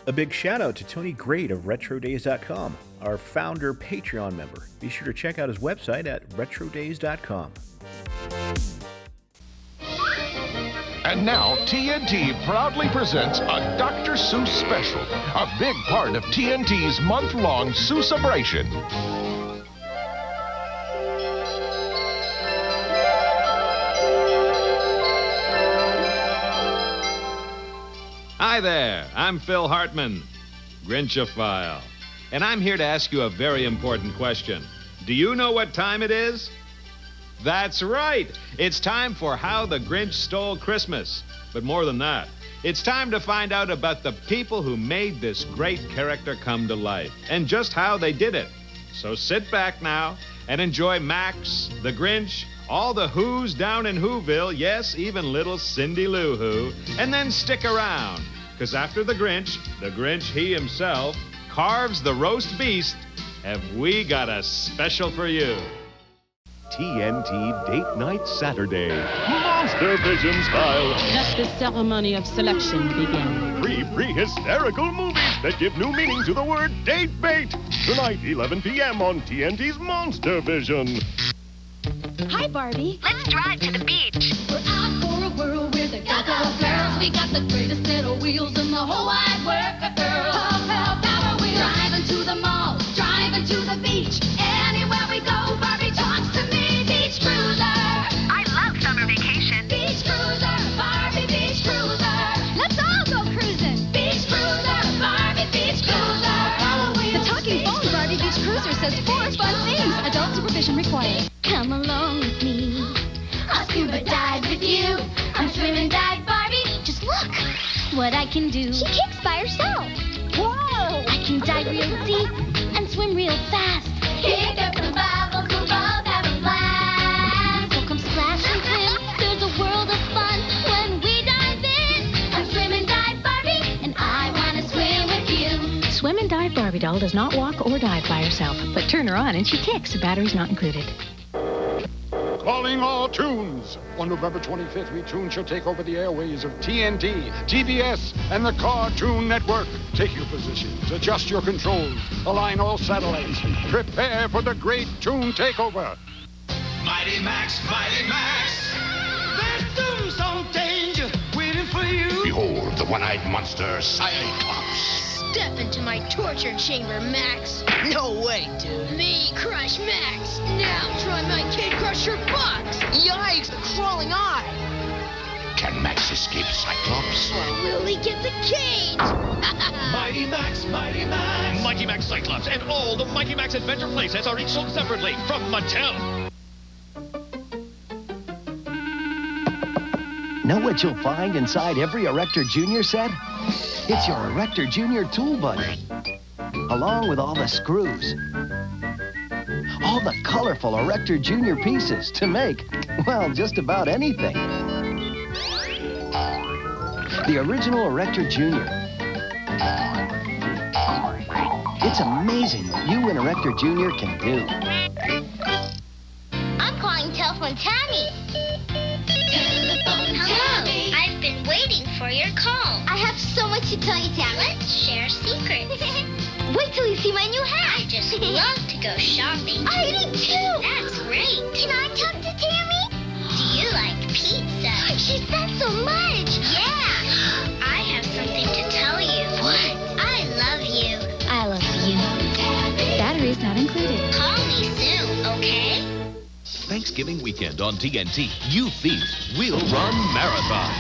A big shout out to Tony Great of RetroDays.com, our founder Patreon member. Be sure to check out his website at RetroDays.com. And now, TNT proudly presents a Dr. Seuss special, a big part of TNT's month-long Seuss-abration. Hi there, I'm Phil Hartman, Grinchophile, and I'm here to ask you a very important question. Do you know what time it is? That's right, it's time for How the Grinch Stole Christmas. But more than that, it's time to find out about the people who made this great character come to life, and just how they did it. So sit back now and enjoy Max, the Grinch, all the Who's down in Whoville, yes, even little Cindy Lou Who, and then stick around, because after the Grinch he himself, carves the roast beast, have we got a special for you. TNT Date Night Saturday. Monster Vision style. Let the ceremony of selection begin. Three hysterical movies that give new meaning to the word date bait. Tonight, 11 p.m. on TNT's Monster Vision. Hi, Barbie. Let's drive to the beach. We're out for a whirl with the go-go girls. We got the greatest set of wheels in the whole wide world. Power wheels. Driving to the mall, driving to the beach. Anywhere we go, Barbie talks to me. Beach cruiser. I love summer vacation. Beach cruiser. Barbie beach cruiser. Let's all go cruising. Beach cruiser. Barbie beach cruiser. The talking phone Barbie beach cruiser says 4 fun things. Adult supervision required. Come along with me. I'll scuba dive with you. I'm swim and dive Barbie. Just look what I can do. She kicks by herself. Whoa! I can dive real deep and swim real fast. Kick up the bubbles, we'll both have a blast. So come splash and swim. There's a world of fun when we dive in. I'm swim and dive Barbie, and I wanna swim with you. Swim and dive Barbie doll does not walk or dive by herself, but turn her on and she kicks. Batteries not included. Calling all tunes. On November 25th, we tunes shall take over the airways of TNT, TBS, and the Cartoon Network. Take your positions, adjust your controls, align all satellites, prepare for the great tune takeover. Mighty Max, there's doom danger waiting for you. Behold the one-eyed monster, Cyclops. Step into my torture chamber, Max. No way, dude. Me, Crush Max. Now try my Kid Crusher box. Yikes, the crawling eye. Can Max escape Cyclops? Or will he get the cage? Mighty Max. Mighty Max Cyclops and all the Mighty Max Adventure playsets are each sold separately from Mattel. Know what you'll find inside every Erector Junior set? It's your Erector Junior tool buddy, along with all the screws. All the colorful Erector Junior pieces to make, well, just about anything. The original Erector Junior. It's amazing what you and Erector Junior can do. I'm calling Telephone Tammy. Hello. I've been waiting for your call. I have so much to tell you, Tammy. Let's share secrets. Wait till you see my new hat. I just love to go shopping. I do too. That's great. Can I talk to Tammy? Do you like pizza? She said so much. Yeah. I have something to tell you. What? I love you. I love you. Batteries not included. Call me soon, okay? Thanksgiving weekend on TNT. You Feast. We'll run marathon.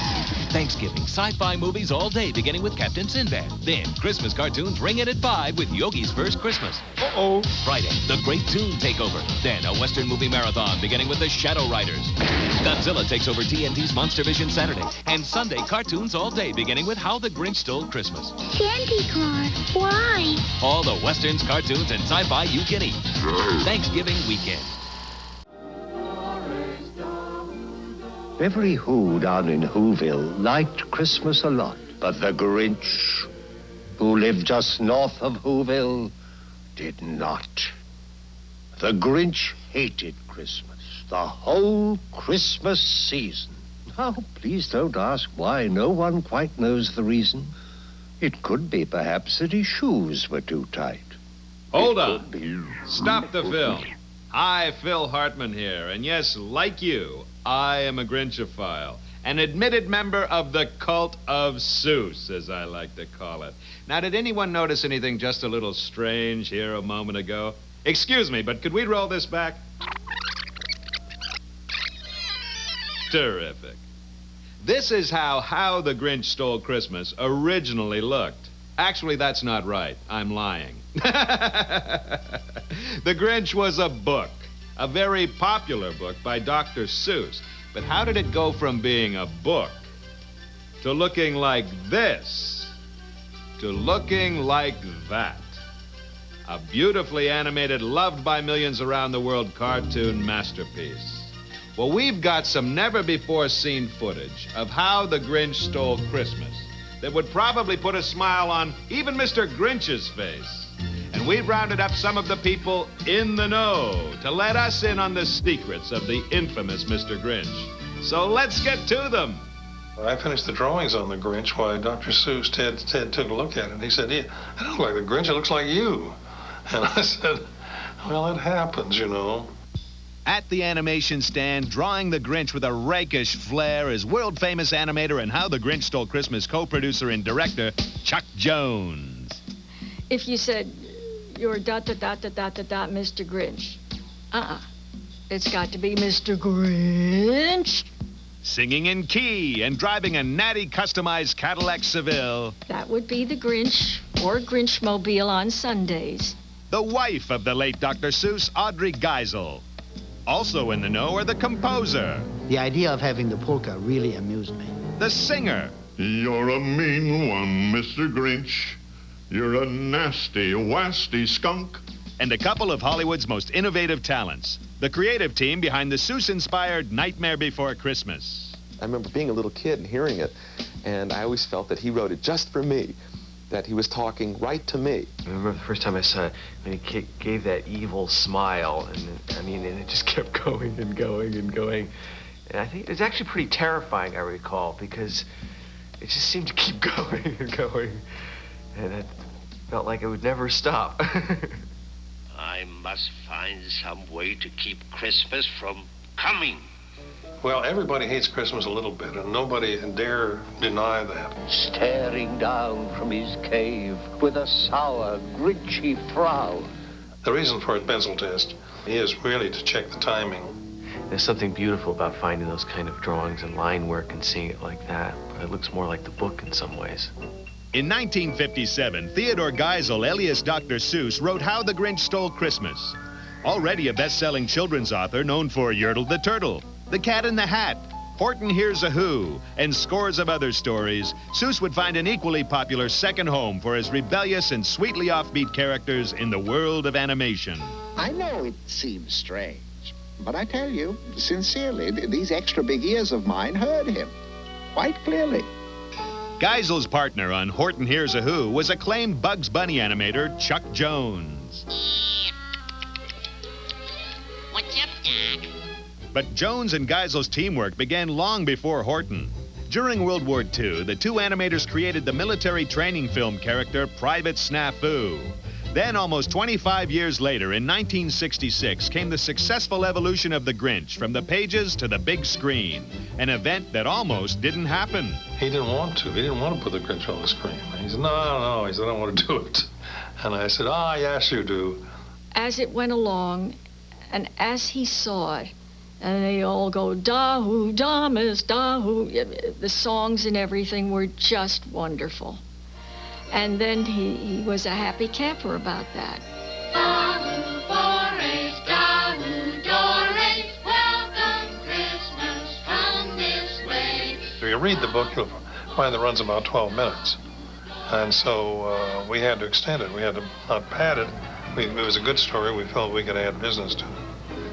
Thanksgiving sci-fi movies all day, beginning with Captain Sinbad. Then Christmas cartoons ring in at 5 with Yogi's First Christmas. Uh-oh. Friday, the Great Toon Takeover. Then a Western movie marathon, beginning with the Shadow Riders. Godzilla takes over TNT's Monster Vision Saturday. And Sunday, cartoons all day, beginning with How the Grinch Stole Christmas. Candy corn. Why? All the westerns, cartoons, and sci-fi you can eat. Thanksgiving weekend. Every Who down in Whoville liked Christmas a lot, but the Grinch, who lived just north of Whoville, did not. The Grinch hated Christmas, the whole Christmas season. Now, please don't ask why. No one quite knows the reason. It could be, perhaps, that his shoes were too tight. Hold on. Stop the film. Hi, Phil Hartman here. And yes, like you, I am a Grinchophile. An admitted member of the cult of Seuss, as I like to call it. Now, did anyone notice anything just a little strange here a moment ago? Excuse me, but could we roll this back? Terrific. This is how the Grinch Stole Christmas originally looked. Actually, that's not right. I'm lying. The Grinch was a book, a very popular book by Dr. Seuss. But how did it go from being a book to looking like this to looking like that? A beautifully animated, loved by millions around the world cartoon masterpiece. Well, we've got some never-before-seen footage of how the Grinch stole Christmas that would probably put a smile on even Mr. Grinch's face. And we've rounded up some of the people in the know to let us in on the secrets of the infamous Mr. Grinch. So let's get to them. I finished the drawings on the Grinch while Dr. Seuss, Ted took a look at it. And he said, "Yeah, I don't look like the Grinch, it looks like you." And I said, "Well, it happens, you know." At the animation stand, drawing the Grinch with a rakish flair is world-famous animator and How the Grinch Stole Christmas co-producer and director, Chuck Jones. If you said, "You're ... Mr. Grinch." It's got to be Mr. Grinch. Singing in key and driving a natty customized Cadillac Seville. That would be the Grinch or Grinchmobile on Sundays. The wife of the late Dr. Seuss, Audrey Geisel. Also in the know are the composer. The idea of having the polka really amused me. The singer. You're a mean one, Mr. Grinch. You're a nasty, wasty skunk. And a couple of Hollywood's most innovative talents. The creative team behind the Seuss-inspired Nightmare Before Christmas. I remember being a little kid and hearing it, and I always felt that he wrote it just for me, that he was talking right to me. I remember the first time I saw it, when he gave that evil smile, and it just kept going and going and going. And I think it was actually pretty terrifying, I recall, because it just seemed to keep going and going. And it felt like it would never stop. I must find some way to keep Christmas from coming. Well, everybody hates Christmas a little bit, and nobody dare deny that. Staring down from his cave with a sour, grinchy frown. The reason for a pencil test is really to check the timing. There's something beautiful about finding those kind of drawings and line work and seeing it like that. It looks more like the book in some ways. In 1957, Theodore Geisel, alias Dr. Seuss, wrote How the Grinch Stole Christmas. Already a best-selling children's author known for Yertle the Turtle, The Cat in the Hat, Horton Hears a Who, and scores of other stories, Seuss would find an equally popular second home for his rebellious and sweetly offbeat characters in the world of animation. I know it seems strange, but I tell you, sincerely, these extra big ears of mine heard him quite clearly. Geisel's partner on Horton Hears a Who was acclaimed Bugs Bunny animator Chuck Jones. What's up, Doc? But Jones and Geisel's teamwork began long before Horton. During World War II, the two animators created the military training film character Private Snafu. Then, almost 25 years later, in 1966, came the successful evolution of the Grinch from the pages to the big screen, an event that almost didn't happen. He didn't want to. He didn't want to put the Grinch on the screen. He said, no. He said, I don't want to do it. And I said, yes, you do. As it went along, and as he saw it, and they all go, "Da-hoo, da, miss, da-hoo." The songs and everything were just wonderful. And then he was a happy camper about that. Da-hoo, four-H, da-hoo, door-H, welcome Christmas, come this way. If you read the book, you'll find it runs about 12 minutes. And so we had to extend it. We had to not pad it. It was a good story. We felt we could add business to it.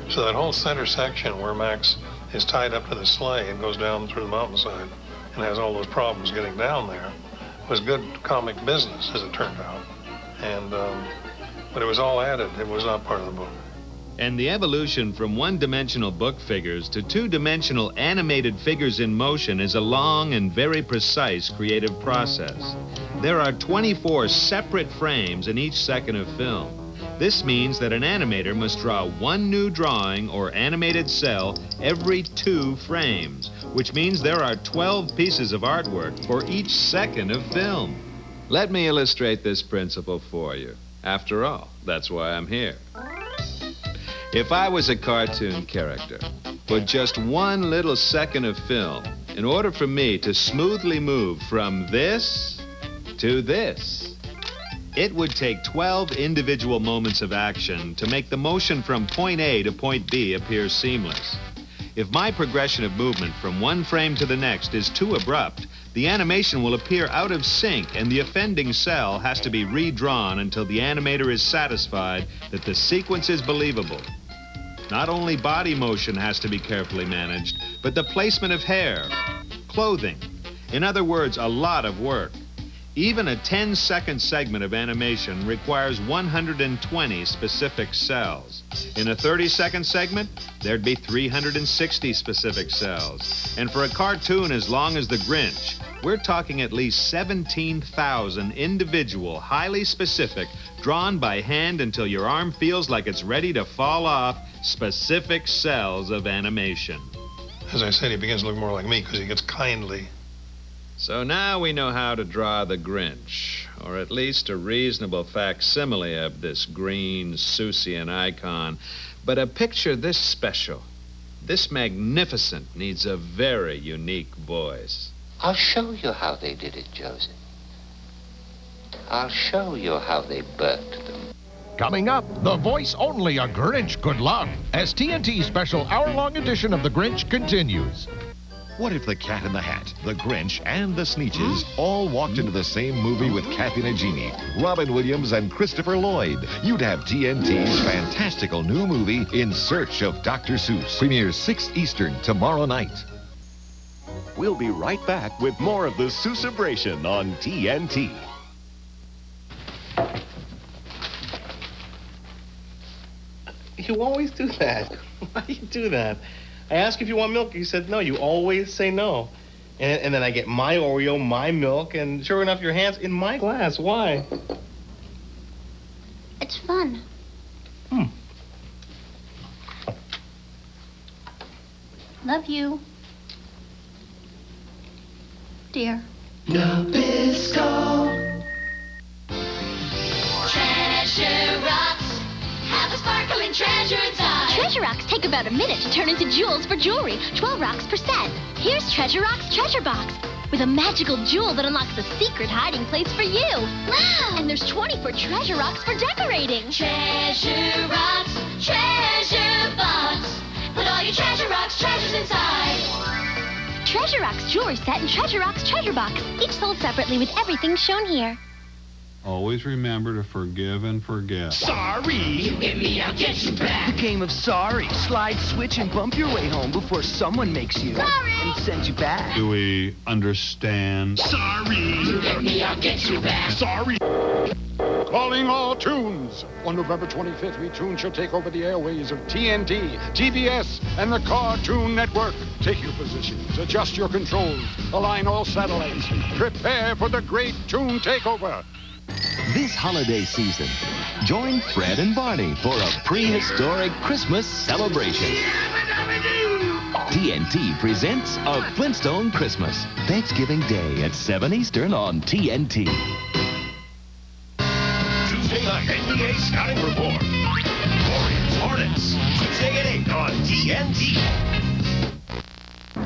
So that whole center section where Max is tied up to the sleigh and goes down through the mountainside and has all those problems getting down there was good comic business, as it turned out. And but it was all added. It was not part of the book. And the evolution from one-dimensional book figures to two-dimensional animated figures in motion is a long and very precise creative process. There are 24 separate frames in each second of film. This means that an animator must draw one new drawing or animated cell every 2 frames, which means there are 12 pieces of artwork for each second of film. Let me illustrate this principle for you. After all, that's why I'm here. If I was a cartoon character, for just one little second of film, in order for me to smoothly move from this to this, it would take 12 individual moments of action to make the motion from point A to point B appear seamless. If my progression of movement from one frame to the next is too abrupt, the animation will appear out of sync and the offending cell has to be redrawn until the animator is satisfied that the sequence is believable. Not only body motion has to be carefully managed, but the placement of hair, clothing. In other words, a lot of work. Even a 10-second segment of animation requires 120 specific cells. In a 30-second segment, there'd be 360 specific cells. And for a cartoon as long as The Grinch, we're talking at least 17,000 individual, highly specific, drawn by hand until your arm feels like it's ready to fall off, specific cells of animation. As I said, he begins to look more like me because he gets kindly. So now we know how to draw the Grinch, or at least a reasonable facsimile of this green Seussian icon. But a picture this special, this magnificent, needs a very unique voice. I'll show you how they did it, Joseph. I'll show you how they birthed them. Coming up, the voice only a Grinch could love, as TNT's special hour-long edition of The Grinch continues. What if the Cat in the Hat, the Grinch, and the Sneetches all walked into the same movie with Kathy Najimy, Robin Williams, and Christopher Lloyd? You'd have TNT's fantastical new movie, In Search of Dr. Seuss. Premieres 6 Eastern tomorrow night. We'll be right back with more of the Seussabration on TNT. You always do that. Why do you do that? I ask if you want milk. You said no. You always say no. And then I get my Oreo, my milk, and sure enough, your hand's in my glass. Why? It's fun. Love you. Dear. Nabisco. Treasure rocks have a sparkling treasure inside. Treasure rocks take about a minute to turn into jewels for jewelry. 12 rocks per set. Here's Treasure Rock's treasure box with a magical jewel that unlocks a secret hiding place for you. Wow! And there's 24 treasure rocks for decorating. Treasure rocks, treasure box. Put all your treasure rocks treasures inside. Treasure Rocks jewelry set and Treasure Rocks treasure box, each sold separately with everything shown here. Always remember to forgive and forget. Sorry. You hit me, I'll get you back. The game of sorry. Slide, switch, and bump your way home before someone makes you. Sorry. And sends you back. Do we understand? Sorry. You hit me, I'll get you back. Sorry. Calling all tunes. On November 25th, we tunes shall take over the airways of TNT, TBS, and the Cartoon Network. Take your positions, adjust your controls, align all satellites, prepare for the great tune takeover. This holiday season, join Fred and Barney for a prehistoric Christmas celebration. TNT presents A Flintstone Christmas, Thanksgiving Day at 7 Eastern on TNT. Tuesday night, NBA Scouting Report. Warriors, Hornets. Tuesday at 8 on TNT.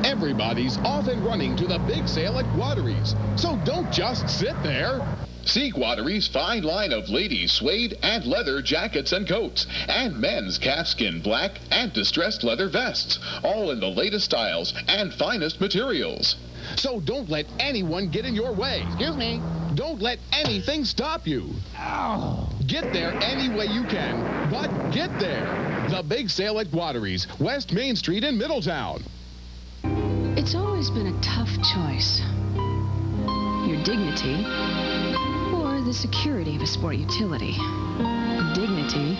Everybody's off and running to the big sale at Guateries. So don't just sit there. See Guateries' fine line of ladies' suede and leather jackets and coats, and men's calfskin black and distressed leather vests, all in the latest styles and finest materials. So don't let anyone get in your way. Excuse me. Don't let anything stop you. Ow. Get there any way you can, but get there. The big sale at Guateries, West Main Street in Middletown. It's always been a tough choice. Your dignity or the security of a sport utility. Dignity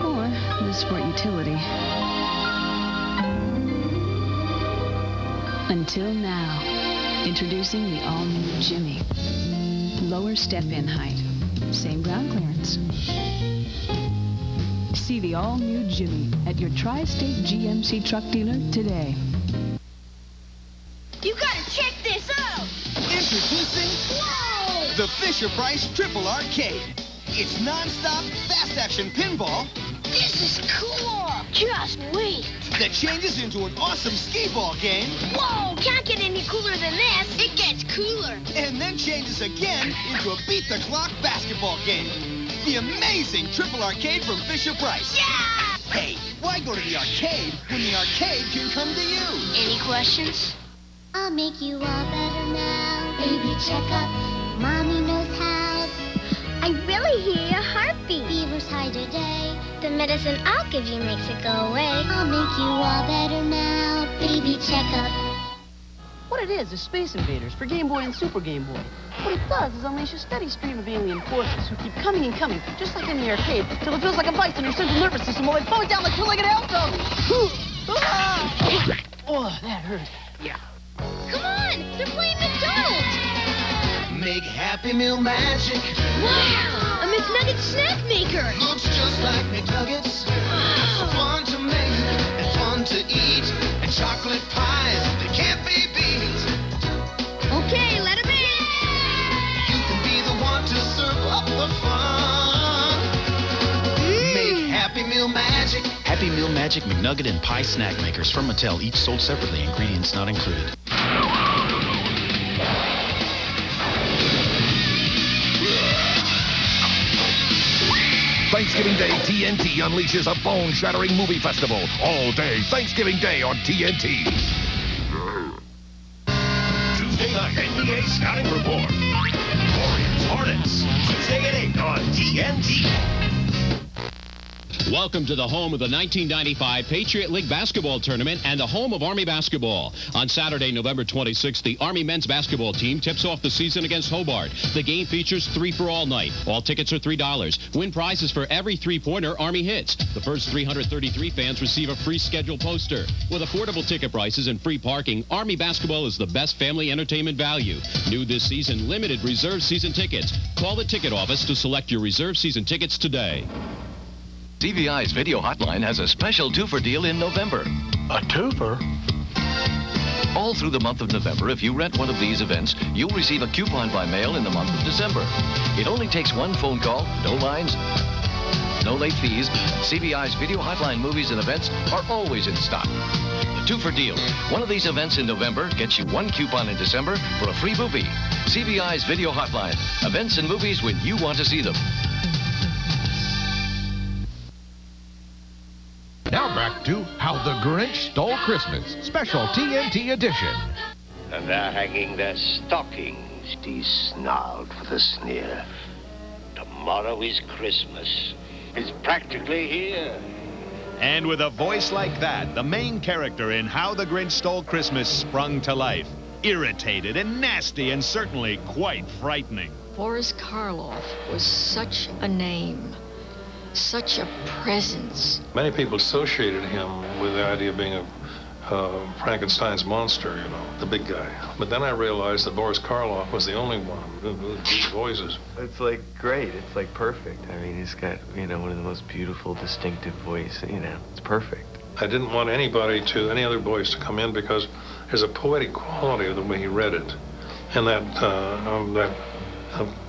or the sport utility. Until now, introducing the all-new Jimmy. lower step-in height. Same ground clearance. See the all-new Jimmy at your Tri-State GMC truck dealer today. You gotta check this out! Introducing the Fisher-Price Triple Arcade. It's non-stop, fast-action pinball. This is cool! Just wait! That changes into an awesome skee-ball game. Whoa! Can't get any cooler than this! It gets cooler! And then changes again into a beat-the-clock basketball game. The amazing Triple Arcade from Fisher-Price. Yeah! Hey, why go to the arcade when the arcade can come to you? Any questions? I'll make you all better now. Baby checkup, Mommy knows how. I really hear your heartbeat. Fever's high today. The medicine I'll give you makes it go away. I'll make you all better now. Baby checkup. What it is Space Invaders for Game Boy and Super Game Boy. What it does is unleash a steady stream of alien forces who keep coming and coming, just like in the arcade, till it feels like a vice in your central nervous system while they power down like two-legged hailstones. Oh, that hurt. Yeah. Come on! They're playing McDonald's! Make Happy Meal magic. Wow! A McNugget snack maker! Looks just like McNuggets. Fun to make and fun to eat. And chocolate pies that can't be beat. Okay, let him in! You can be the one to serve up the fun. Make Happy Meal magic. Happy Meal Magic McNugget and Pie Snack Makers from Mattel, each sold separately, ingredients not included. Thanksgiving Day, TNT unleashes a bone-shattering movie festival. All day Thanksgiving Day on TNT. Tuesday night NBA Scouting Report. Warriors Hornets. Tuesday at 8 on TNT. Welcome to the home of the 1995 Patriot League basketball tournament and the home of Army basketball. On Saturday, November 26th, the Army men's basketball team tips off the season against Hobart. The game features 3 for all night. All tickets are $3. Win prizes for every three-pointer Army hits. The first 333 fans receive a free schedule poster. With affordable ticket prices and free parking, Army basketball is the best family entertainment value. New this season, limited reserve season tickets. Call the ticket office to select your reserve season tickets today. CVI's video hotline has a special twofer deal in November. A twofer? All through the month of November, if you rent one of these events, you'll receive a coupon by mail in the month of December. It only takes one phone call, no lines, no late fees. CVI's video hotline movies and events are always in stock. The twofer deal. One of these events in November gets you one coupon in December for a free movie. CVI's video hotline. Events and movies when you want to see them. Now back to How the Grinch Stole Christmas, special TNT edition. And they're hanging their stockings, he snarled with a sneer. Tomorrow is Christmas. It's practically here. And with a voice like that, the main character in How the Grinch Stole Christmas sprung to life. Irritated and nasty and certainly quite frightening. Boris Karloff was such a name, such a presence. Many people associated him with the idea of being a Frankenstein's monster, you know, the big guy. But then I realized that Boris Karloff was the only one who did these voices. It's like great. It's like perfect. I mean, he's got, you know, one of the most beautiful, distinctive voice. You know, it's perfect. I didn't want any other voice to come in because there's a poetic quality of the way he read it. And that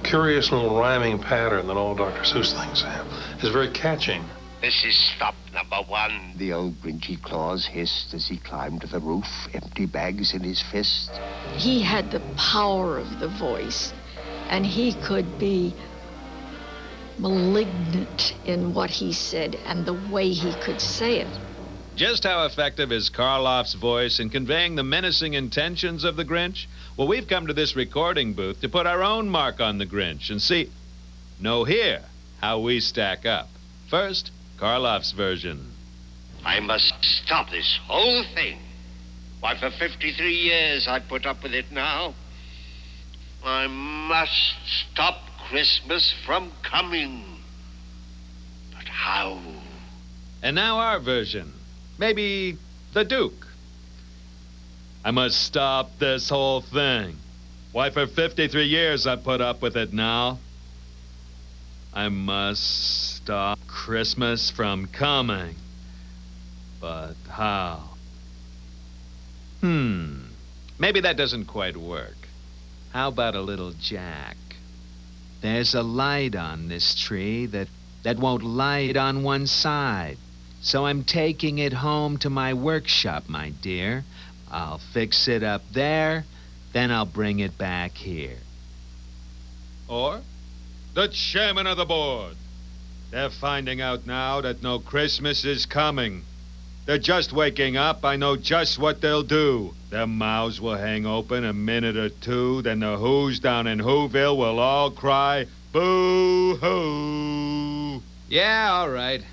curious little rhyming pattern that all Dr. Seuss things have is very catching. This is stop number 1. The old Grinchy Claus hissed as he climbed to the roof, empty bags in his fist. He had the power of the voice, and he could be malignant in what he said and the way he could say it. Just how effective is Karloff's voice in conveying the menacing intentions of the Grinch? Well, we've come to this recording booth to put our own mark on the Grinch and hear how we stack up. First, Karloff's version. I must stop this whole thing. Why, for 53 years I put up with it now. I must stop Christmas from coming. But how? And now our version. Maybe the Duke. I must stop this whole thing. Why, for 53 years I've put up with it now. I must stop Christmas from coming. But how? Maybe that doesn't quite work. How about a little jack? There's a light on this tree that won't light on one side. So I'm taking it home to my workshop, my dear. I'll fix it up there, then I'll bring it back here. Or the chairman of the board. They're finding out now that no Christmas is coming. They're just waking up. I know just what they'll do. Their mouths will hang open a minute or two. Then the Who's down in Whoville will all cry, boo-hoo. Yeah, all right.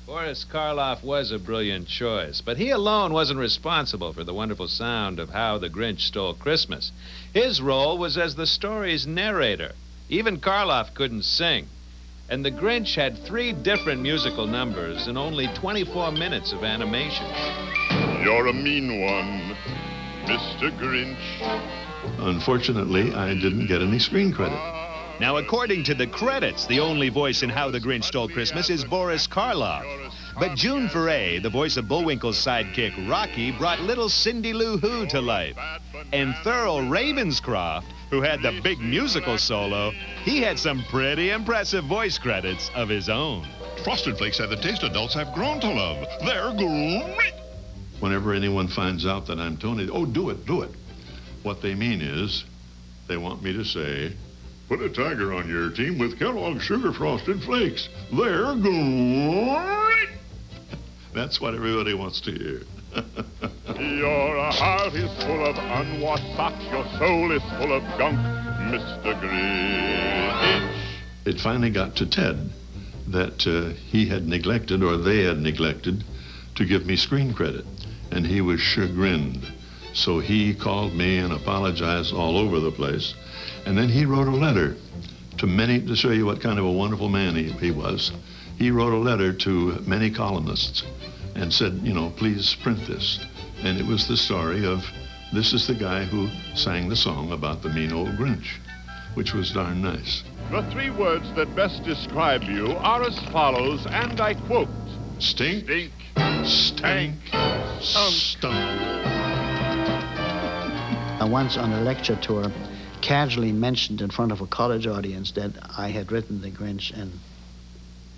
Boris Karloff was a brilliant choice, but he alone wasn't responsible for the wonderful sound of How the Grinch Stole Christmas. His role was as the story's narrator. Even Karloff couldn't sing. And the Grinch had 3 different musical numbers and only 24 minutes of animation. You're a mean one, Mr. Grinch. Unfortunately, I didn't get any screen credit. Now, according to the credits, the only voice in How the Grinch Stole Christmas is Boris Karloff. But June Foray, the voice of Bullwinkle's sidekick, Rocky, brought little Cindy Lou Who to life. And Thurl Ravenscroft, who had the big musical solo, he had some pretty impressive voice credits of his own. Frosted Flakes have the taste adults have grown to love. They're great. Whenever anyone finds out that I'm Tony, oh, do it, do it. What they mean is, they want me to say, Put a tiger on your team with Kellogg's Sugar Frosted Flakes. They're great. That's what everybody wants to hear. Your heart is full of unwashed socks. Your soul is full of gunk, Mr. Grinch. It finally got to Ted that he had neglected, or they had neglected, to give me screen credit. And he was chagrined. So he called me and apologized all over the place. And then he wrote a letter to many, to show you what kind of a wonderful man he was. He wrote a letter to many columnists and said, you know, please print this. And it was the story of, this is the guy who sang the song about the mean old Grinch, which was darn nice. The 3 words that best describe you are as follows, and I quote, stink, stink, stank, stunk. Once on a lecture tour, casually mentioned in front of a college audience that I had written The Grinch, and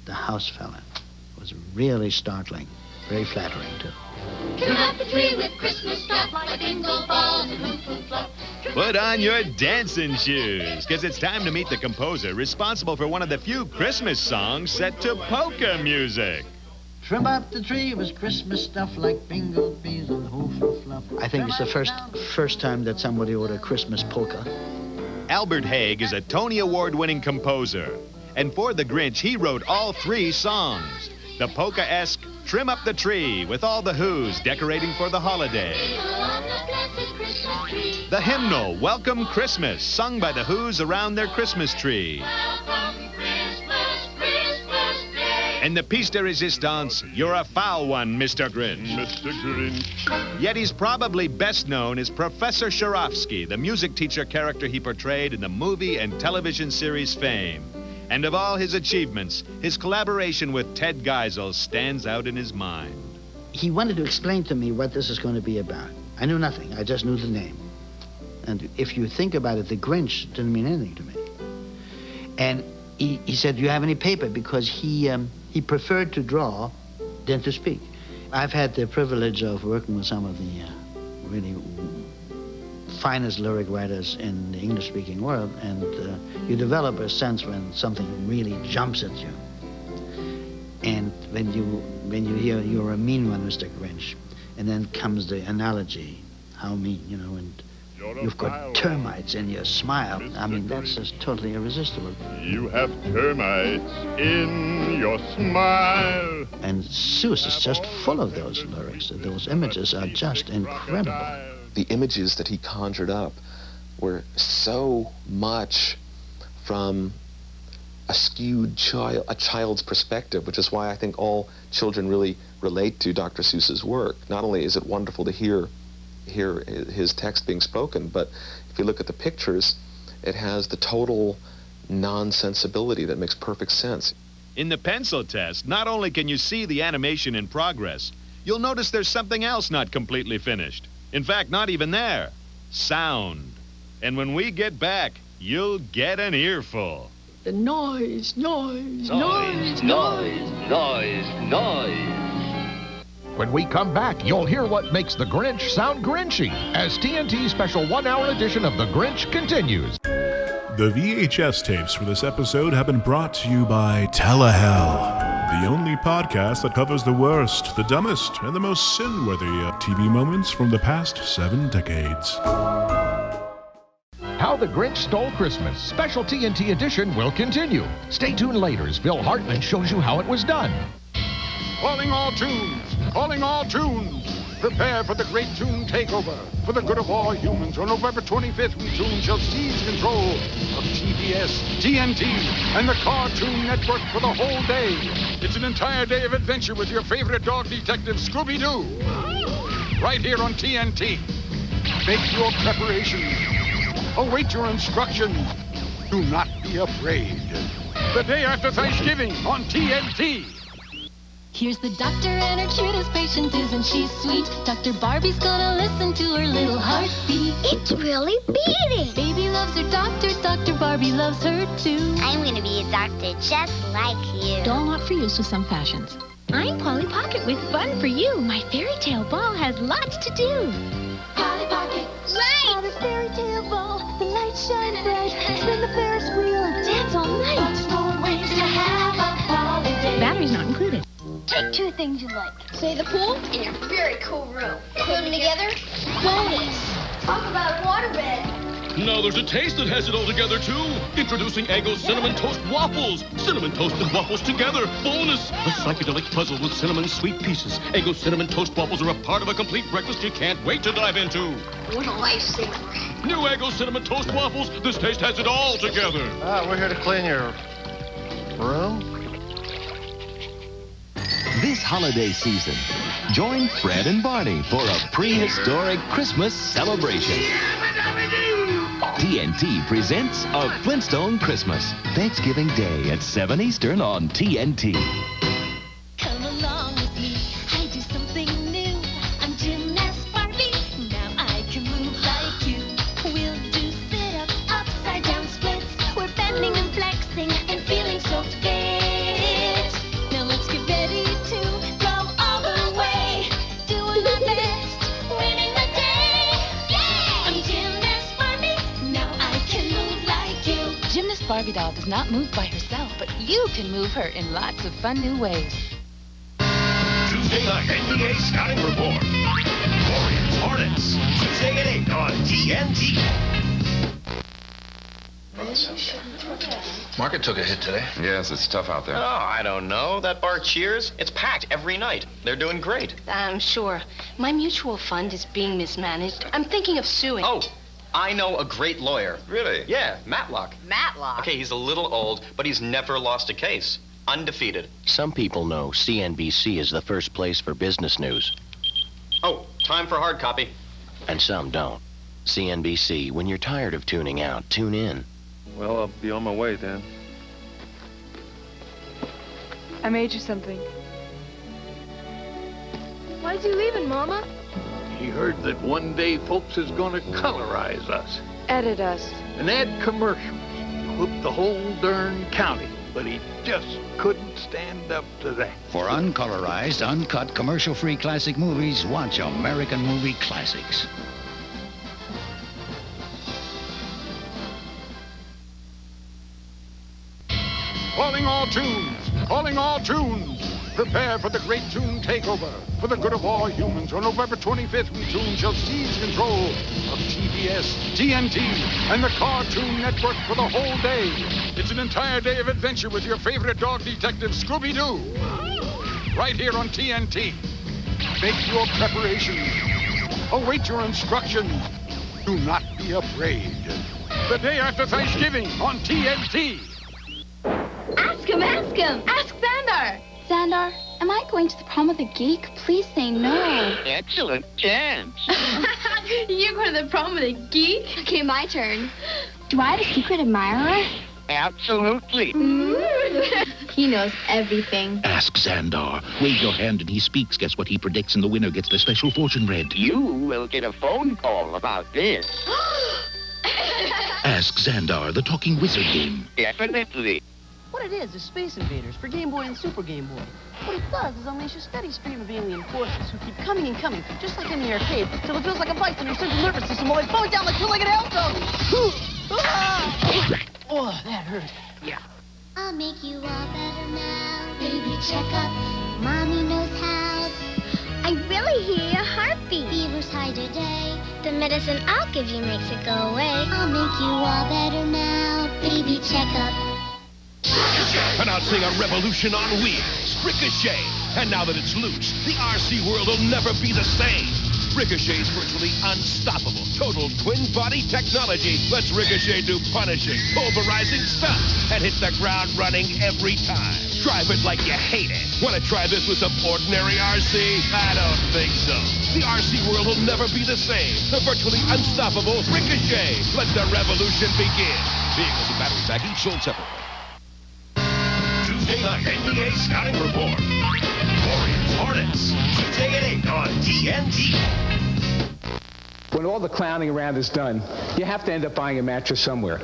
the house fell in. It was really startling, very flattering, too. Trim up the tree with Christmas stuff like bingo balls and hoo-hoo fluff. Put on your dancing shoes, because it's time to meet the composer responsible for one of the few Christmas songs set to polka music. Trim up the tree with Christmas stuff like bingo bees and hoo-hoo fluff. I think it's the first time that somebody wrote a Christmas polka. Albert Haig is a Tony Award-winning composer. And for The Grinch, he wrote all 3 songs. The polka-esque Trim Up the Tree with all the Who's decorating for the holiday. The hymnal Welcome Christmas, sung by the Who's around their Christmas tree. And the piece de resistance, You're a Foul One, Mr. Grinch. Mr. Grinch. Yet he's probably best known as Professor Sharovsky, the music teacher character he portrayed in the movie and television series Fame. And of all his achievements, his collaboration with Ted Geisel stands out in his mind. He wanted to explain to me what this is going to be about. I knew nothing. I just knew the name. And if you think about it, The Grinch didn't mean anything to me. And he said, do you have any paper? Because he preferred to draw than to speak. I've had the privilege of working with some of the really finest lyric writers in the English-speaking world, and you develop a sense when something really jumps at you. And when you hear You're a Mean One, Mr. Grinch, and then comes the analogy, how mean, you know, and you've got termites in your smile. I mean, that's just totally irresistible. You have termites in your smile. And Seuss is just full of those lyrics. Those images are just incredible. The images that he conjured up were so much from a skewed child's perspective, which is why I think all children really relate to Dr. Seuss's work. Not only is it wonderful to hear hear his text being spoken. But if you look at the pictures, it has the total non-sensibility that makes perfect sense. In the pencil test, not only can you see the animation in progress, you'll notice there's something else not completely finished. In fact, not even there. Sound. And when we get back, you'll get an earful. The noise. When we come back, you'll hear what makes the Grinch sound Grinchy as TNT's special 1-hour edition of The Grinch continues. The VHS tapes for this episode have been brought to you by Tellehell, the only podcast that covers the worst, the dumbest, and the most sin-worthy of TV moments from the past 7 decades. How the Grinch Stole Christmas, special TNT edition will continue. Stay tuned later as Phil Hartman shows you how it was done. Calling all tunes! Calling all tunes! Prepare for the great tune takeover. For the good of all humans, on November 25th, we Toon shall seize control of TBS, TNT, and the Cartoon Network for the whole day. It's an entire day of adventure with your favorite dog detective, Scooby-Doo. Right here on TNT. Make your preparations. Await your instructions. Do not be afraid. The day after Thanksgiving on TNT. Here's the doctor and her cutest patient, isn't she sweet? Dr. Barbie's gonna listen to her little heartbeat. It's really beating. Baby loves her doctor, Dr. Barbie loves her too. I'm gonna be a doctor just like you. Doll not for use with some fashions. I'm Polly Pocket with fun for you. My fairy tale ball has lots to do. Polly Pocket. Right! On a fairy tale ball, the lights shine bright. Spin the Ferris wheel and dance all night. Lots more ways to have a holiday. Battery's not included. Take 2 things you like. Say the pool in your very cool room. Put them together. Bonus. Talk about waterbed. Now there's a taste that has it all together, too. Introducing Eggo Cinnamon Toast Waffles. Cinnamon Toast and waffles together. Bonus. A psychedelic puzzle with cinnamon sweet pieces. Eggo Cinnamon Toast Waffles are a part of a complete breakfast you can't wait to dive into. What a lifesaver. New Eggo Cinnamon Toast Waffles. This taste has it all together. We're here to clean your room. This holiday season, join Fred and Barney for a prehistoric Christmas celebration. TNT presents A Flintstone Christmas, Thanksgiving Day at 7 Eastern on TNT. Come along with me, I do something new. I'm Gymnast Barbie, now I can move like you. We'll do sit-ups, upside down splits. We're bending and flexing and feeling so fit. Now let's get ready to go all the way. Doing our best, winning the day. Yeah! I'm Gymnast Barbie, now I can move like you. Gymnast Barbie doll does not move by herself, but you can move her in lots of fun new ways. Tuesday night NBA Scouting Report. Warriors Hornets. Tuesday at 8 on TNT. Market took a hit today. Yes, it's tough out there. Oh, I don't know. That bar Cheers, it's packed every night. They're doing great. I'm sure. My mutual fund is being mismanaged. I'm thinking of suing. Oh, I know a great lawyer. Really? Yeah, Matlock. Matlock? Okay, he's a little old, but he's never lost a case. Undefeated. Some people know CNBC is the first place for business news. Oh, time for hard copy. And some don't. CNBC, when you're tired of tuning out, tune in. Well, I'll be on my way then. I made you something. Why's he leaving, Mama? He heard that one day folks is gonna colorize us. Edit us. And add commercials. Whoop the whole darn county. But he just couldn't stand up to that. For uncolorized, uncut, commercial-free classic movies, watch American Movie Classics. Calling all tunes! Calling all tunes! Prepare for the great tune takeover. For the good of all humans, on November 25th, we Toon shall seize control of TBS, TNT, and the Cartoon Network for the whole day. It's an entire day of adventure with your favorite dog detective, Scooby-Doo. Right here on TNT. Make your preparations. Await your instructions. Do not be afraid. The day after Thanksgiving on TNT. Ask him, ask him. Ask Xandar. Xandar, Am I going to the prom with a geek? Please say no. Excellent chance. You're going to the prom with a geek? Okay, my turn. Do I have a secret admirer? Absolutely. He knows everything. Ask Xandar. Wave your hand and he speaks. Guess what he predicts, and the winner gets the special fortune read. You will get a phone call about this. Ask Xandar, the talking wizard game. Definitely. What it is Space Invaders for Game Boy and Super Game Boy. What it does is unleash a steady stream of alien forces who keep coming and coming, just like in the arcade, till it feels like a vice in your central nervous system while they fall down like two-legged hailstones. Oh, that hurt. Yeah. I'll make you all better now. Baby, check up. Mommy knows how. I really hear your heartbeat. Fever's high today. The medicine I'll give you makes it go away. I'll make you all better now. Baby, check up. Announcing a revolution on wheels, Ricochet. And now that it's loose, the RC world will never be the same. Ricochet's virtually unstoppable. Total twin body technology lets Ricochet do punishing, pulverizing stunts and hit the ground running every time. Drive it like you hate it. Want to try this with some ordinary RC? I don't think so. The RC world will never be the same. The virtually unstoppable Ricochet. Let the revolution begin. Vehicles and battery pack each sold separately. Tuesday night NBA scouting report. Warriors, Hornets. Tuesday at 8 on TNT. When all the clowning around is done, you have to end up buying a mattress somewhere.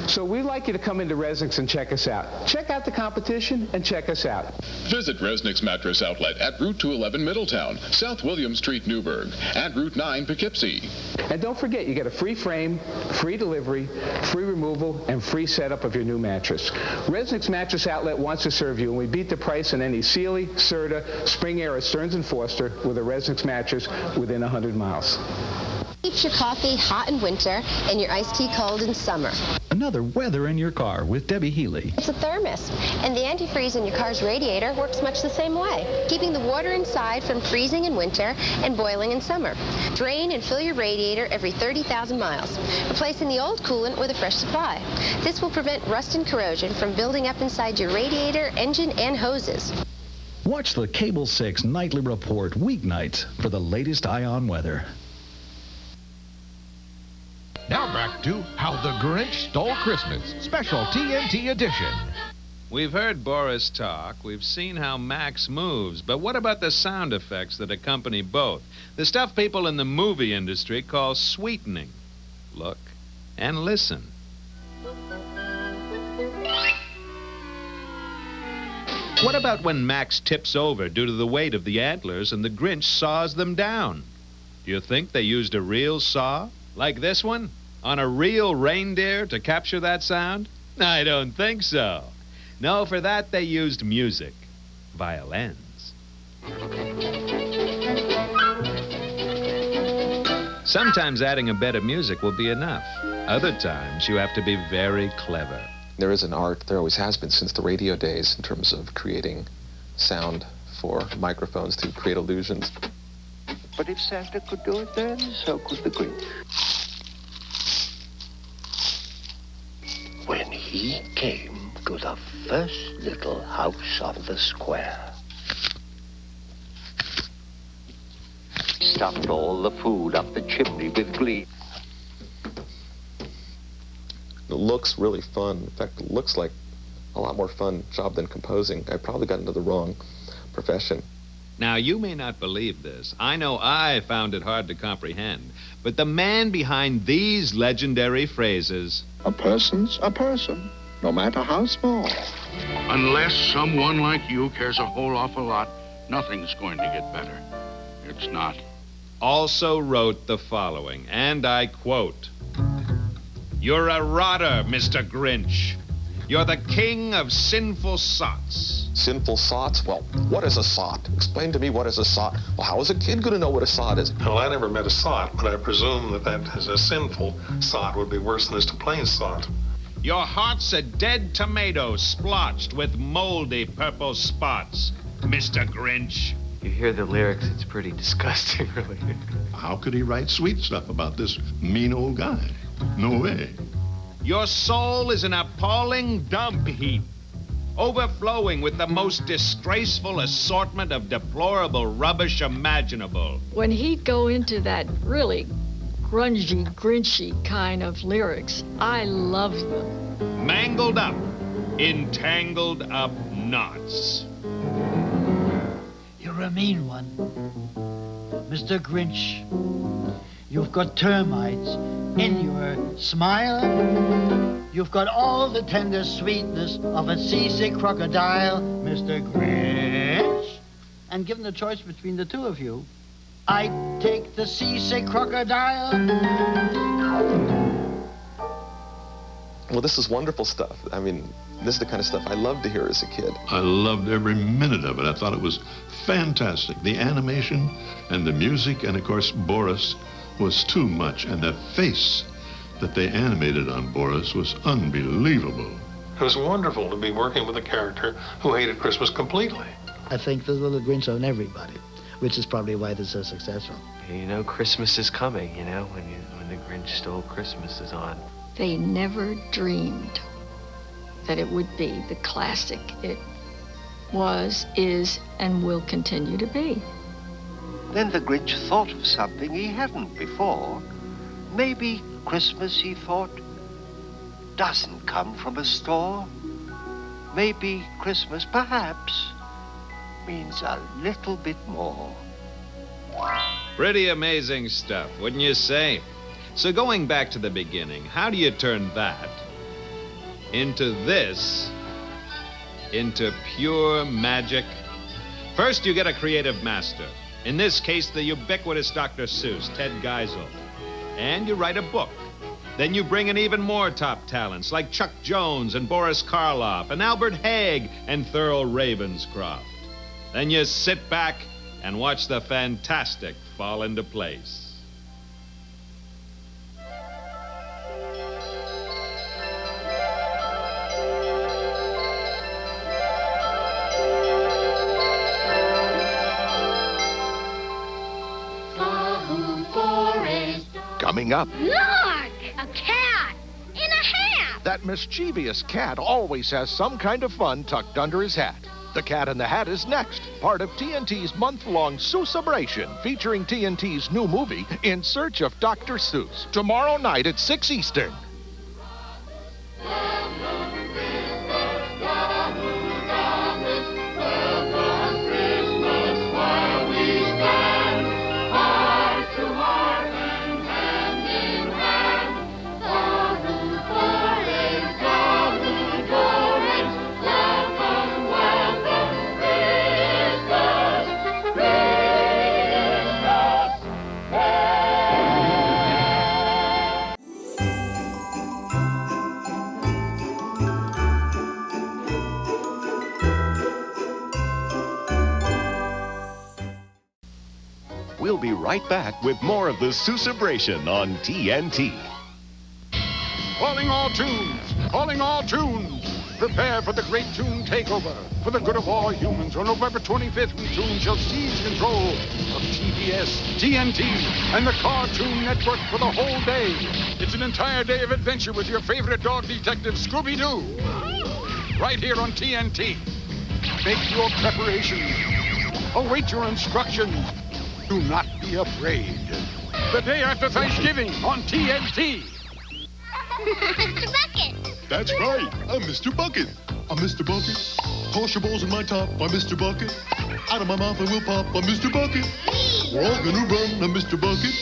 So we'd like you to come into Resnick's and check us out. Check out the competition and check us out. Visit Resnick's Mattress Outlet at Route 211 Middletown, South William Street, Newburgh, and Route 9 Poughkeepsie. And don't forget, you get a free frame, free delivery, free removal, and free setup of your new mattress. Resnick's Mattress Outlet wants to serve you, and we beat the price on any Sealy, Serta, Spring Air, or Stearns & Foster with a Resnick's mattress within 100 miles. Keeps your coffee hot in winter and your iced tea cold in summer. Another weather in your car with Debbie Healy. It's a thermos, and the antifreeze in your car's radiator works much the same way, keeping the water inside from freezing in winter and boiling in summer. Drain and fill your radiator every 30,000 miles, replacing the old coolant with a fresh supply. This will prevent rust and corrosion from building up inside your radiator, engine, and hoses. Watch the Cable 6 Nightly Report weeknights for the latest Ion weather. Now back to How the Grinch Stole Christmas, special TNT edition. We've heard Boris talk, we've seen how Max moves, but what about the sound effects that accompany both? The stuff people in the movie industry call sweetening. Look and listen. What about when Max tips over due to the weight of the antlers and the Grinch saws them down? Do you think they used a real saw, like this one, on a real reindeer to capture that sound? I don't think so. No, for that they used music. Violins. Sometimes adding a bit of music will be enough. Other times you have to be very clever. There is an art, there always has been since the radio days, in terms of creating sound for microphones to create illusions. But if Santa could do it then, so could the Grinch. When he came to the first little house on the square, stuffed all the food up the chimney with glee. It looks really fun. In fact, it looks like a lot more fun job than composing. I probably got into the wrong profession. Now, you may not believe this. I know I found it hard to comprehend. But the man behind these legendary phrases... A person's a person, no matter how small. Unless someone like you cares a whole awful lot, nothing's going to get better. It's not. Also wrote the following, and I quote, "You're a rotter, Mr. Grinch. You're the king of sinful sots." Sinful sots? Well, what is a sot? Explain to me what is a sot. Well, how is a kid going to know what a sot is? Well, I never met a sot, but I presume that is a sinful sot would be worse than just a plain sot. Your heart's a dead tomato splotched with moldy purple spots, Mr. Grinch. You hear the lyrics, it's pretty disgusting, really. How could he write sweet stuff about this mean old guy? No way. Your soul is an appalling dump heap. overflowing with the most disgraceful assortment of deplorable rubbish imaginable. When he'd go into that really grungy, grinchy kind of lyrics, I loved them. Mangled up in tangled up knots. You're a mean one, Mr. Grinch. You've got termites in your smile. You've got all the tender sweetness of a seasick crocodile, Mr. Grinch. And given the choice between the two of you, I'd take the seasick crocodile. Well, this is wonderful stuff. I mean, this is the kind of stuff I loved to hear as a kid. I loved every minute of it. I thought it was fantastic. The animation and the music, and of course, Boris was too much. And that face that they animated on Boris was unbelievable. It was wonderful to be working with a character who hated Christmas completely. I think the little Grinch on everybody, which is probably why they're so successful. You know, Christmas is coming, you know, when the Grinch Stole Christmas is on. They never dreamed that it would be the classic it was, is, and will continue to be. Then the Grinch thought of something he hadn't before. Maybe Christmas, he thought, doesn't come from a store. Maybe Christmas, perhaps, means a little bit more. Pretty amazing stuff, wouldn't you say? So going back to the beginning, how do you turn that into this, into pure magic? First, you get a creative master. In this case, the ubiquitous Dr. Seuss, Ted Geisel. And you write a book. Then you bring in even more top talents like Chuck Jones and Boris Karloff and Albert Haig and Thurl Ravenscroft. Then you sit back and watch the fantastic fall into place. Coming up, Look! A cat! In a hat! that mischievous cat always has some kind of fun tucked under his hat. The Cat in the Hat is next, part of TNT's month-long Seuss-abration, featuring TNT's new movie, In Search of Dr. Seuss, tomorrow night at 6 Eastern. We'll be right back with more of the Seuss-abration on TNT. Calling all tunes! Calling all tunes! Prepare for the great tune takeover. For the good of all humans, on November 25th, we tune shall seize control of TBS, TNT, and the Cartoon Network for the whole day. It's an entire day of adventure with your favorite dog detective, Scooby-Doo. Right here on TNT. Make your preparations. Await your instructions. Do not be afraid. The day after Thanksgiving on TNT. Mr. Bucket! That's right. I'm Mr. Bucket. I'm Mr. Bucket. Toss your balls in my top. I'm Mr. Bucket. Out of my mouth I will pop. I'm Mr. Bucket. We're all gonna run. I'm Mr. Bucket.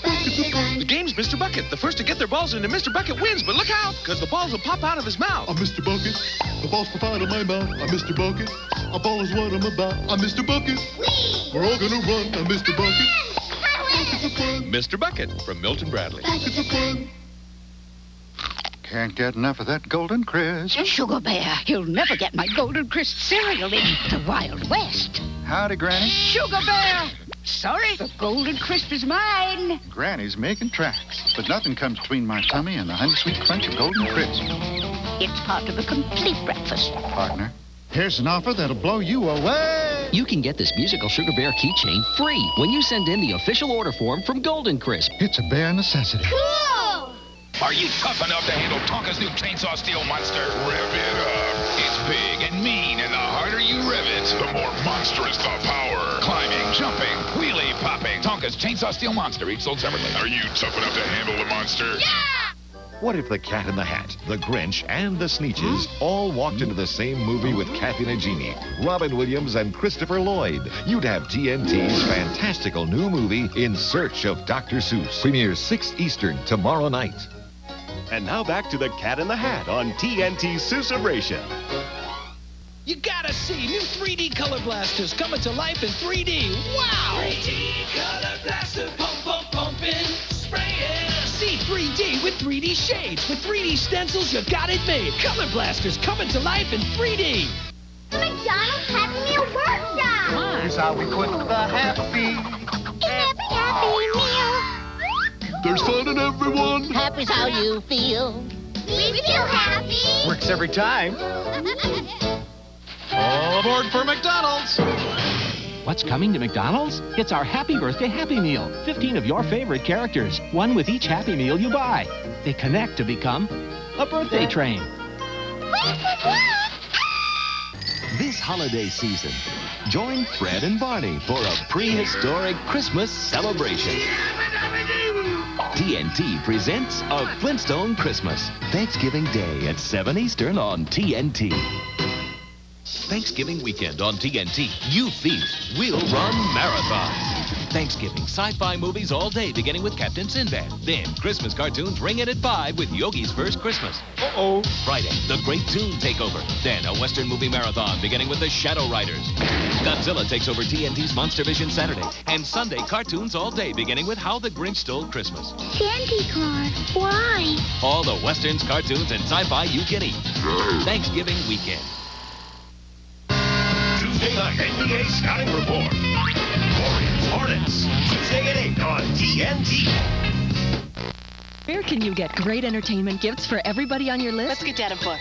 Bucket's a fun. The game's Mr. Bucket. The first to get their balls into Mr. Bucket wins, but look out, because the balls will pop out of his mouth. I'm Mr. Bucket. The balls pop out of my mouth. I'm Mr. Bucket. A ball is what I'm about. I'm Mr. Bucket. We're all gonna run. I'm Mr. Bucket. Bucket's a fun. Mr. Bucket from Milton Bradley. Bucket's a fun. Can't get enough of that Golden Crisp. Sugar Bear, you'll never get my Golden Crisp cereal in the Wild West. Howdy, Granny. Sugar Bear! Sorry, the Golden Crisp is mine. Granny's making tracks, but nothing comes between my tummy and the honey sweet crunch of Golden Crisp. It's part of a complete breakfast. Partner, here's an offer that'll blow you away. You can get this musical Sugar Bear keychain free when you send in the official order form from Golden Crisp. It's a bare necessity. Cool! Are you tough enough to handle Tonka's new chainsaw steel monster? Rev it up. It's big and mean, and the harder you rev it, the more monstrous the power. Climbing, jumping, wheelie popping. Tonka's Chainsaw Steel Monster, each sold separately. Are you tough enough to handle the monster? Yeah! What if the Cat in the Hat, the Grinch, and the Sneetches all walked into the same movie with Kathy Najimy, Robin Williams, and Christopher Lloyd? You'd have TNT's fantastical new movie, In Search of Dr. Seuss. Premieres 6 Eastern tomorrow night. And now back to the Cat in the Hat on TNT Seussabration. You gotta see new 3D color blasters coming to life in 3D. Wow! 3D color blaster, pump, pump, pumping, spraying. See 3D with 3D shades. With 3D stencils, you got it made. Color blasters coming to life in 3D. McDonald's Happy Meal Workshop. Here's how we put the happy. In every Happy Meal. There's fun in everyone. Happy's how you feel. We feel happy. Works every time. All aboard for McDonald's. What's coming to McDonald's? It's our Happy Birthday Happy Meal. 15 of your favorite characters, one with each Happy Meal you buy. They connect to become a birthday train. This holiday season, join Fred and Barney for a prehistoric Christmas celebration. TNT presents A Flintstone Christmas, Thanksgiving Day at 7 Eastern on TNT. Thanksgiving weekend on TNT. You feast, we'll run marathons. Thanksgiving sci-fi movies all day, beginning with Captain Sinbad. Then Christmas cartoons ring in at 5 with Yogi's First Christmas. Uh-oh. Friday, the Great Toon Takeover. Then a Western movie marathon, beginning with the Shadow Riders. Godzilla takes over TNT's Monster Vision Saturday. And Sunday, cartoons all day, beginning with How the Grinch Stole Christmas. Candy corn. Why? All the Westerns, cartoons, and sci-fi you can eat. Thanksgiving weekend. Tuesday night NBA Scouting Report. Warriors, Hornets. Tuesday at 8 on TNT. Where can you get great entertainment gifts for everybody on your list? Let's get Dad a book.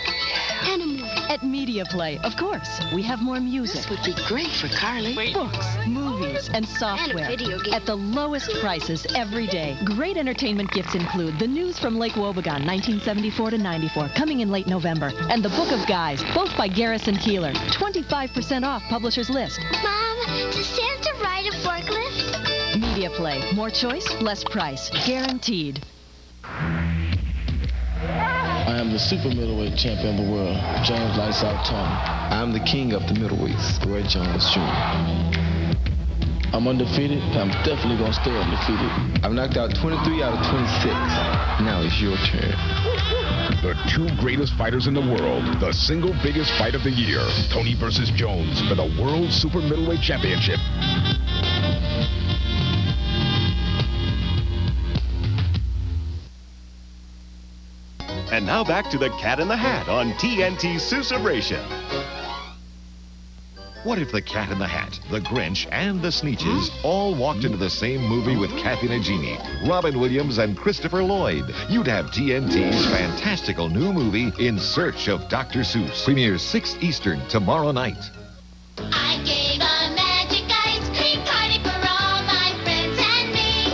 And a movie. At Media Play, of course. We have more music. This would be great for Carly. Wait. Books, movies, and software. And a video game. At the lowest prices every day. Great entertainment gifts include The News from Lake Wobegon, 1974 to 94, coming in late November. And The Book of Guys, both by Garrison Keillor. 25% off Publisher's List. Mom, does Santa ride a forklift? Media Play. More choice, less price. Guaranteed. I am the super middleweight champion of the world, James Lights Out Tony. I'm the king of the middleweights, Roy Jones Jr. I'm undefeated, and I'm definitely going to stay undefeated. I've knocked out 23 out of 26. Now it's your turn. The two greatest fighters in the world. The single biggest fight of the year. Tony versus Jones for the World Super Middleweight Championship. And now back to the Cat in the Hat on TNT Seussabration. What if the Cat in the Hat, the Grinch, and the Sneetches all walked into the same movie with Kathy Najimy, Robin Williams, and Christopher Lloyd? You'd have TNT's fantastical new movie, In Search of Dr. Seuss. Premieres 6 Eastern tomorrow night. I gave a magic ice cream party for all my friends and me.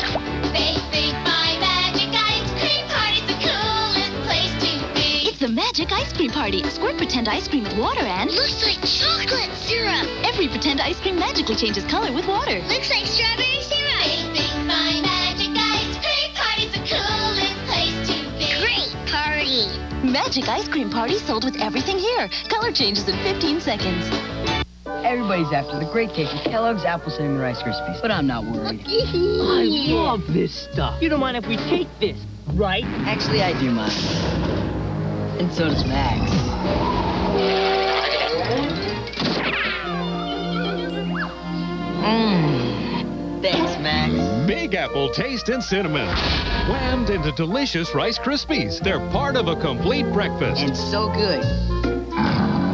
They think my magic ice cream party's the coolest place to be. It's the Magic Ice Cream Party. Squirt pretend ice cream with water and... Looks like chocolate syrup. Every pretend ice cream magically changes color with water. Looks like strawberry syrup. They think my magic ice cream party's the coolest place to be. Great party. Magic Ice Cream Party sold with everything here. Color changes in 15 seconds. Everybody's after the great taste of Kellogg's Apple Cinnamon Rice Krispies, but I'm not worried. I love this stuff. You don't mind if we take this, right? Actually, I do mind. And so does Max. Thanks, Max. Big Apple taste and cinnamon. Whammed into delicious Rice Krispies. They're part of a complete breakfast. And so good.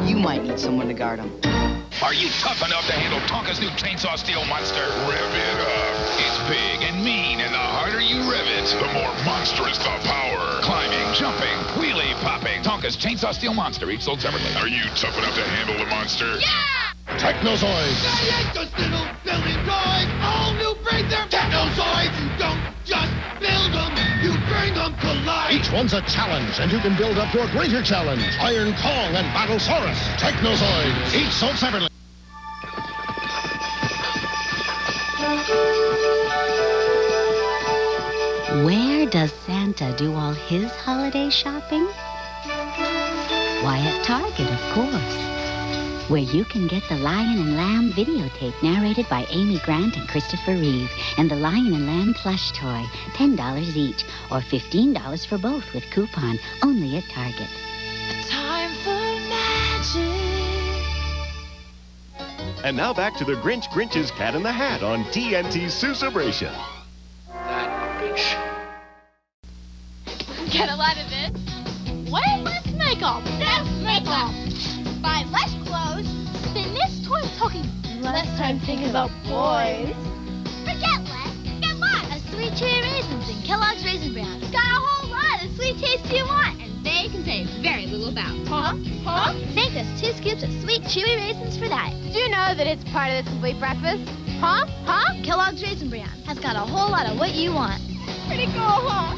You might need someone to guard them. Are you tough enough to handle Tonka's new Chainsaw Steel Monster? Rev it up. It's big and mean, and the harder you rev it, the more monstrous the power. Climbing, jumping, wheelie popping. Tonka's Chainsaw Steel Monster, each sold separately. Are you tough enough to handle the monster? Yeah! Technozoids. They ain't just little building toys. All new breed, they're Technozoids. You don't just build them, you bring them to life. Each one's a challenge, and you can build up your greater challenge. Iron Kong and Battlesaurus. Technozoids. Each sold separately. Where does Santa do all his holiday shopping? Why, at Target, of course, where you can get the Lion and Lamb videotape narrated by Amy Grant and Christopher Reeve, and the Lion and Lamb plush toy, $10 each, or $15 for both with coupon, only at Target. Time for magic. And now back to the Grinch's Cat in the Hat on TNT Celebration. Get a lot of this. Way less makeup. Less makeup. Buy less clothes. Spend this time talking. Less time thinking about boys. Forget less. Get lots of sweet cherry raisins and Kellogg's Raisin Bran. Got a whole lot of sweet taste you want, and they can say very little about. Huh? Save us 2 scoops of sweet chewy raisins for that. Do you know that it's part of the complete breakfast? Huh? Kellogg's Raisin Bran has got a whole lot of what you want. Pretty cool, huh?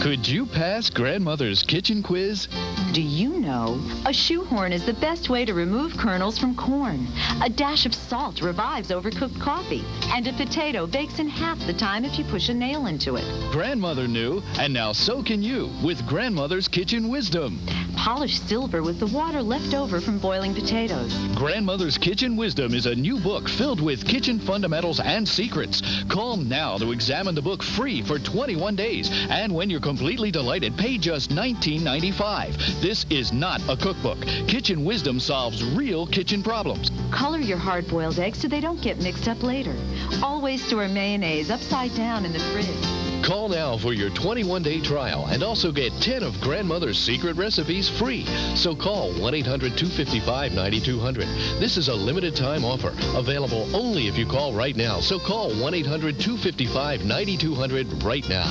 Could you pass Grandmother's Kitchen Quiz? Do you know a shoehorn is the best way to remove kernels from corn? A dash of salt revives overcooked coffee, and a potato bakes in half the time if you push a nail into it. Grandmother knew, and now so can you with Grandmother's Kitchen Wisdom. Polish silver with the water left over from boiling potatoes. Grandmother's Kitchen Wisdom is a new book filled with kitchen fundamentals and secrets. Call now to examine the book free for 21 days, and when you're completely delighted, pay just $19.95. This is not a cookbook. Kitchen Wisdom solves real kitchen problems. Color your hard-boiled eggs so they don't get mixed up later. Always store mayonnaise upside down in the fridge. Call now for your 21-day trial and also get 10 of Grandmother's secret recipes free. So call 1-800-255-9200. This is a limited time offer, available only if you call right now. So call 1-800-255-9200 right now.